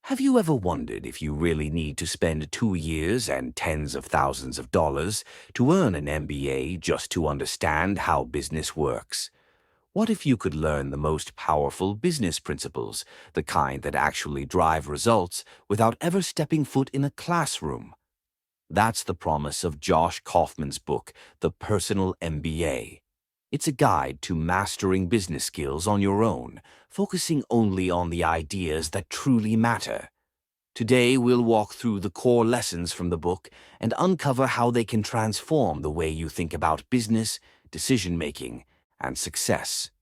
Have you ever wondered if you really need to spend 2 years and tens of thousands of dollars to earn an MBA just to understand how business works? What if you could learn the most powerful business principles, the kind that actually drive results without ever stepping foot in a classroom? That's the promise of Josh Kaufman's book, The Personal MBA. It's a guide to mastering business skills on your own, focusing only on the ideas that truly matter. Today, we'll walk through the core lessons from the book and uncover how they can transform the way you think about business, decision-making, and success.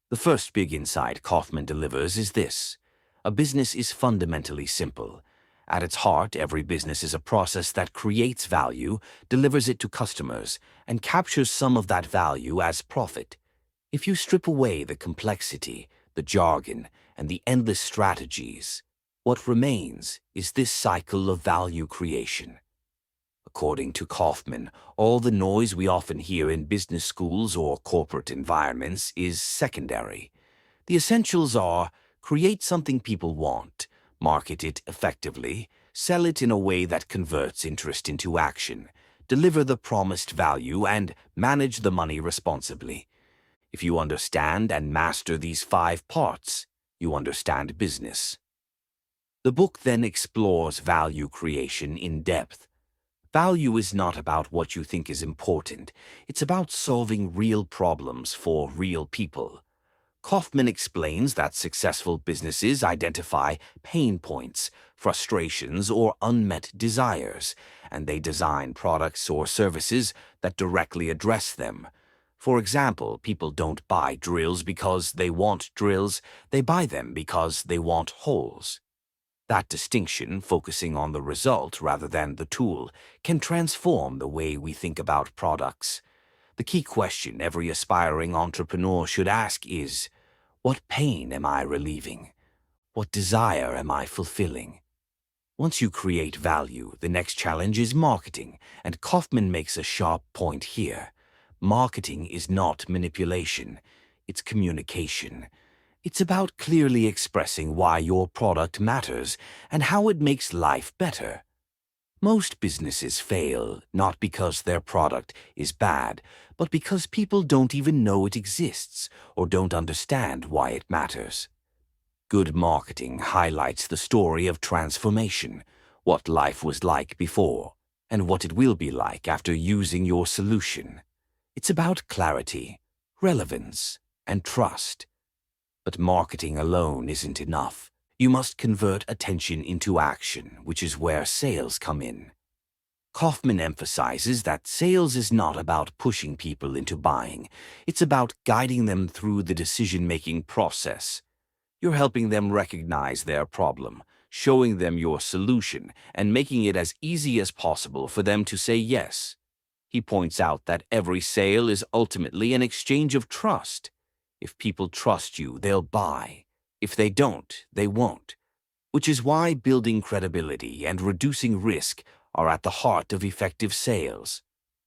The first big insight Kaufman delivers is this: a business is fundamentally simple. At its heart, every business is a process that creates value, delivers it to customers, and captures some of that value as profit. If you strip away the complexity, the jargon, and the endless strategies, what remains is this cycle of value creation. According to Kaufman, all the noise we often hear in business schools or corporate environments is secondary. The essentials are: create something people want, market it effectively, sell it in a way that converts interest into action, deliver the promised value, and manage the money responsibly. If you understand and master these 5 parts, you understand business. The book then explores value creation in depth. Value is not about what you think is important. It's about solving real problems for real people. Kaufman explains that successful businesses identify pain points, frustrations, or unmet desires, and they design products or services that directly address them. For example, people don't buy drills because they want drills, they buy them because they want holes. That distinction, focusing on the result rather than the tool, can transform the way we think about products. The key question every aspiring entrepreneur should ask is: what pain am I relieving? What desire am I fulfilling? Once you create value, the next challenge is marketing, and Kaufman makes a sharp point here. Marketing is not manipulation, it's communication. It's about clearly expressing why your product matters and how it makes life better. Most businesses fail not because their product is bad, but because people don't even know it exists or don't understand why it matters. Good marketing highlights the story of transformation, what life was like before, and what it will be like after using your solution. It's about clarity, relevance, and trust. But marketing alone isn't enough. You must convert attention into action, which is where sales come in. Kaufman emphasizes that sales is not about pushing people into buying. It's about guiding them through the decision-making process. You're helping them recognize their problem, showing them your solution, and making it as easy as possible for them to say yes. He points out that every sale is ultimately an exchange of trust. If people trust you, they'll buy. If they don't, they won't. Which is why building credibility and reducing risk are at the heart of effective sales.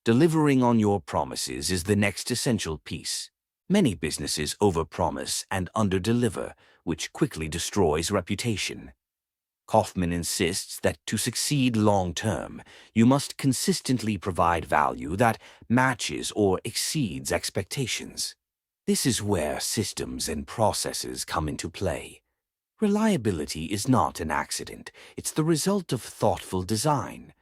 Delivering on your promises is the next essential piece. Many businesses overpromise and underdeliver, which quickly destroys reputation. Kaufman insists that to succeed long-term, you must consistently provide value that matches or exceeds expectations. This is where systems and processes come into play. Reliability is not an accident, it's the result of thoughtful design.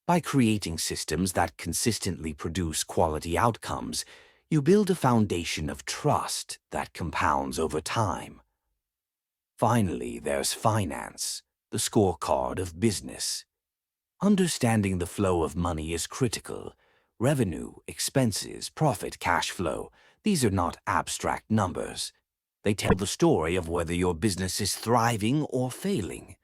By creating systems that consistently produce quality outcomes, you build a foundation of trust that compounds over time. Finally, there's finance, the scorecard of business. Understanding the flow of money is critical. Revenue, expenses, profit, cash flow. These are not abstract numbers. They tell the story of whether your business is thriving or failing.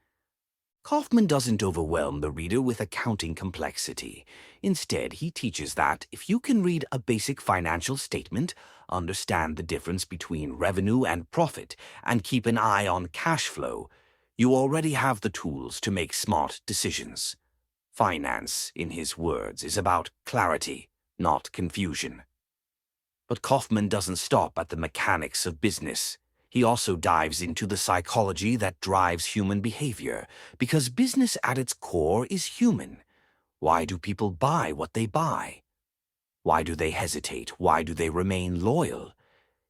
Kaufman doesn't overwhelm the reader with accounting complexity. Instead, he teaches that if you can read a basic financial statement, understand the difference between revenue and profit, and keep an eye on cash flow, you already have the tools to make smart decisions. Finance, in his words, is about clarity, not confusion. But Kaufman doesn't stop at the mechanics of business. He also dives into the psychology that drives human behavior, because business at its core is human. Why do people buy what they buy? Why do they hesitate? Why do they remain loyal?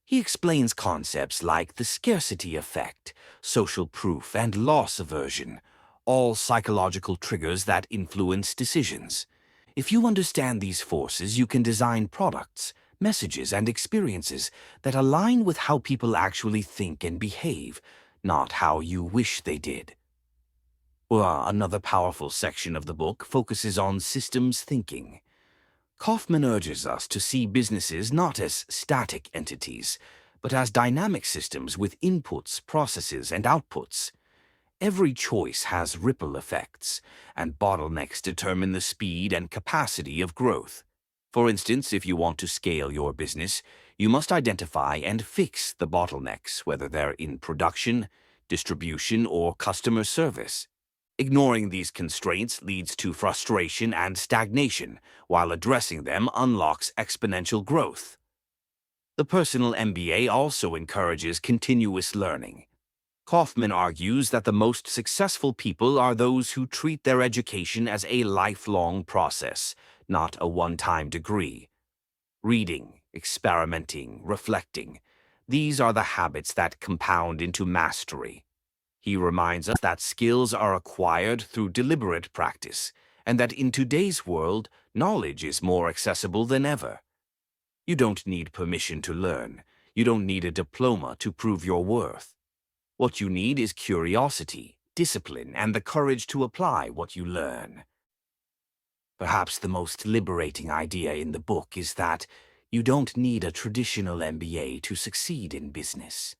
He explains concepts like the scarcity effect, social proof, and loss aversion, all psychological triggers that influence decisions. If you understand these forces, you can design products, messages, and experiences that align with how people actually think and behave, not how you wish they did. Well, another powerful section of the book focuses on systems thinking. Kaufman urges us to see businesses not as static entities, but as dynamic systems with inputs, processes, and outputs. Every choice has ripple effects, and bottlenecks determine the speed and capacity of growth. For instance, if you want to scale your business, you must identify and fix the bottlenecks, whether they're in production, distribution, or customer service. Ignoring these constraints leads to frustration and stagnation, while addressing them unlocks exponential growth. The Personal MBA also encourages continuous learning. Kaufman argues that the most successful people are those who treat their education as a lifelong process, not a one-time degree. Reading, experimenting, reflecting, these are the habits that compound into mastery. He reminds us that skills are acquired through deliberate practice, and that in today's world, knowledge is more accessible than ever. You don't need permission to learn. You don't need a diploma to prove your worth. What you need is curiosity, discipline, and the courage to apply what you learn. Perhaps the most liberating idea in the book is that you don't need a traditional MBA to succeed in business.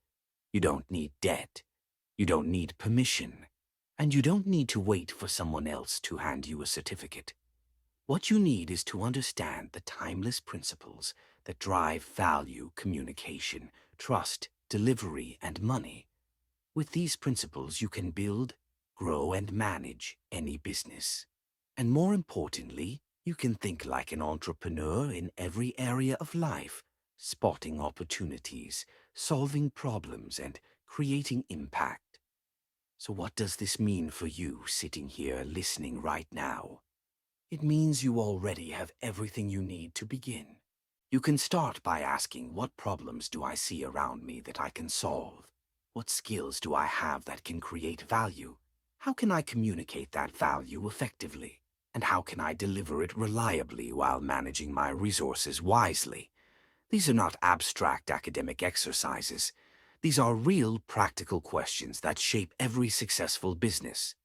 You don't need debt. You don't need permission. And you don't need to wait for someone else to hand you a certificate. What you need is to understand the timeless principles that drive value, communication, trust, delivery, and money. With these principles, you can build, grow, and manage any business. And more importantly, you can think like an entrepreneur in every area of life, spotting opportunities, solving problems, and creating impact. So what does this mean for you sitting here listening right now? It means you already have everything you need to begin. You can start by asking, what problems do I see around me that I can solve? What skills do I have that can create value? How can I communicate that value effectively? And how can I deliver it reliably while managing my resources wisely? These are not abstract academic exercises. These are real, practical questions that shape every successful business.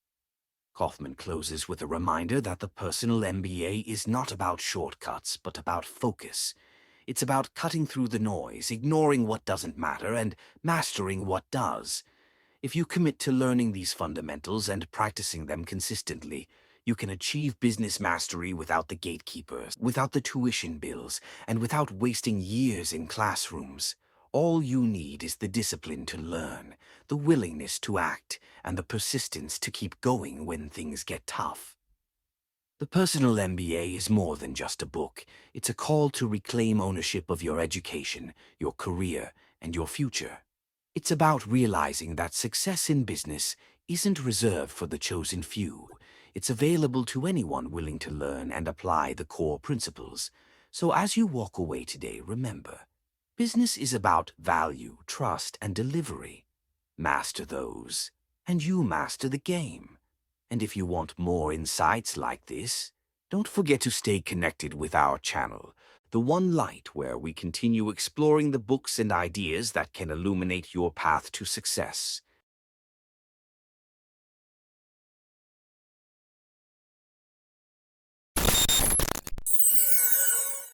Kaufman closes with a reminder that the Personal MBA is not about shortcuts, but about focus. It's about cutting through the noise, ignoring what doesn't matter, and mastering what does. If you commit to learning these fundamentals and practicing them consistently, you can achieve business mastery without the gatekeepers, without the tuition bills, and without wasting years in classrooms. All you need is the discipline to learn, the willingness to act, and the persistence to keep going when things get tough. The Personal MBA is more than just a book. It's a call to reclaim ownership of your education, your career, and your future. It's about realizing that success in business isn't reserved for the chosen few. It's available to anyone willing to learn and apply the core principles. So as you walk away today, remember, business is about value, trust, and delivery. Master those, and you master the game. And if you want more insights like this, don't forget to stay connected with our channel, The One Light, where we continue exploring the books and ideas that can illuminate your path to success.